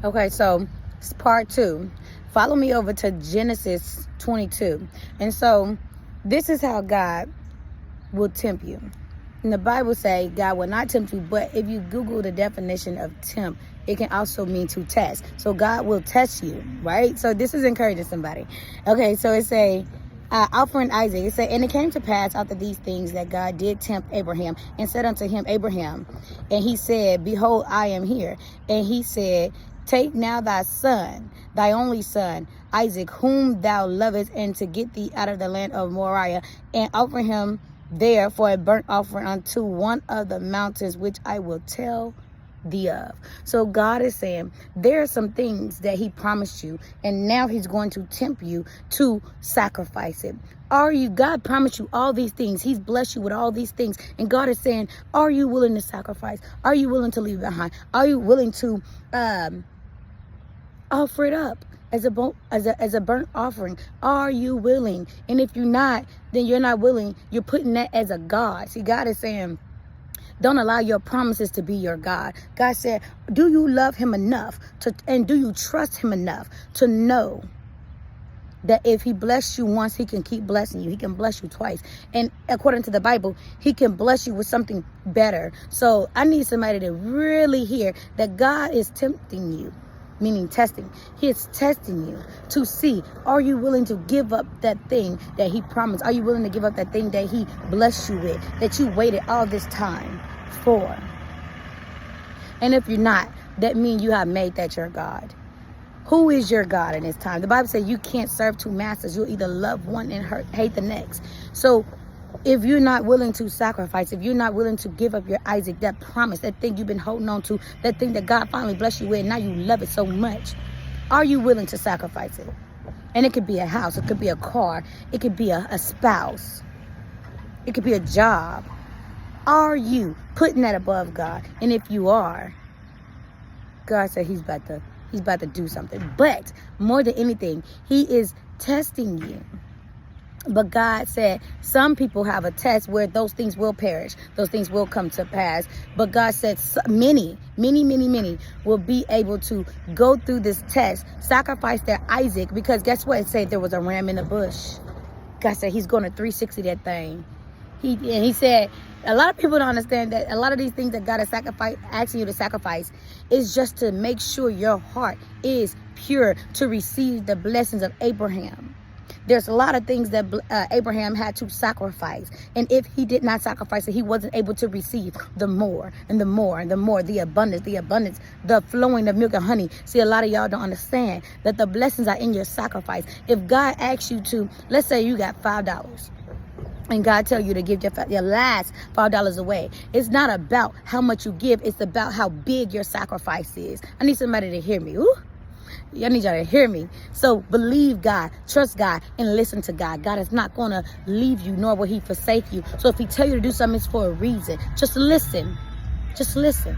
Okay, so it's part 2. Follow me over to Genesis 22. And so this is how God will tempt you. And the Bible say God will not tempt you, but if you Google the definition of tempt, it can also mean to test. So God will test you, right? So this is encouraging somebody. Okay, so it say, offering Isaac, it said, and it came to pass after these things that God did tempt Abraham and said unto him, Abraham, and he said, behold, I am here. And he said, take now thy son, thy only son, Isaac, whom thou lovest, and to get thee out of the land of Moriah, and offer him there for a burnt offering unto one of the mountains which I will tell thee of. So God is saying there are some things that he promised you, and now he's going to tempt you to sacrifice it. God promised you all these things. He's blessed you with all these things. And God is saying, are you willing to sacrifice? Are you willing to leave behind? Are you willing to offer it up as a burnt offering? Are you willing? And if you're not, then you're not willing. You're putting that as a God. See, God is saying, don't allow your promises to be your God. God said, do you love him enough and do you trust him enough to know that if he blessed you once, he can keep blessing you. He can bless you twice. And according to the Bible, he can bless you with something better. So I need somebody to really hear that God is tempting you, meaning testing. He is testing you to see, are you willing to give up that thing that he promised? Are you willing to give up that thing that he blessed you with, that you waited all this time for? And if you're not, that means you have made that your God. Who is your God in this time? The Bible says you can't serve two masters. You'll either love one and hate the next. So if you're not willing to sacrifice, if you're not willing to give up your Isaac, that promise, that thing you've been holding on to, that thing that God finally blessed you with, and now you love it so much, are you willing to sacrifice it? And it could be a house, it could be a car, it could be a spouse, it could be a job. Are you putting that above God? And if you are, God said he's about to do something. But more than anything, he is testing you. But God said some people have a test where those things will perish. Those things will come to pass. But God said many will be able to go through this test, sacrifice their Isaac, because guess what? It said there was a ram in the bush. God said he's going to 360 that thing. He said, a lot of people don't understand that a lot of these things that God is asking you to sacrifice is just to make sure your heart is pure to receive the blessings of Abraham. There's a lot of things that Abraham had to sacrifice. And if he did not sacrifice it, he wasn't able to receive the more and the more and the more, the abundance, the flowing of milk and honey. See, a lot of y'all don't understand that the blessings are in your sacrifice. If God asks you to, let's say you got $5. And God tell you to give your last $5 away. It's not about how much you give. It's about how big your sacrifice is. I need somebody to hear me. Ooh. I need y'all to hear me. So believe God, trust God, and listen to God. God is not going to leave you, nor will he forsake you. So if he tell you to do something, it's for a reason. Just listen. Just listen.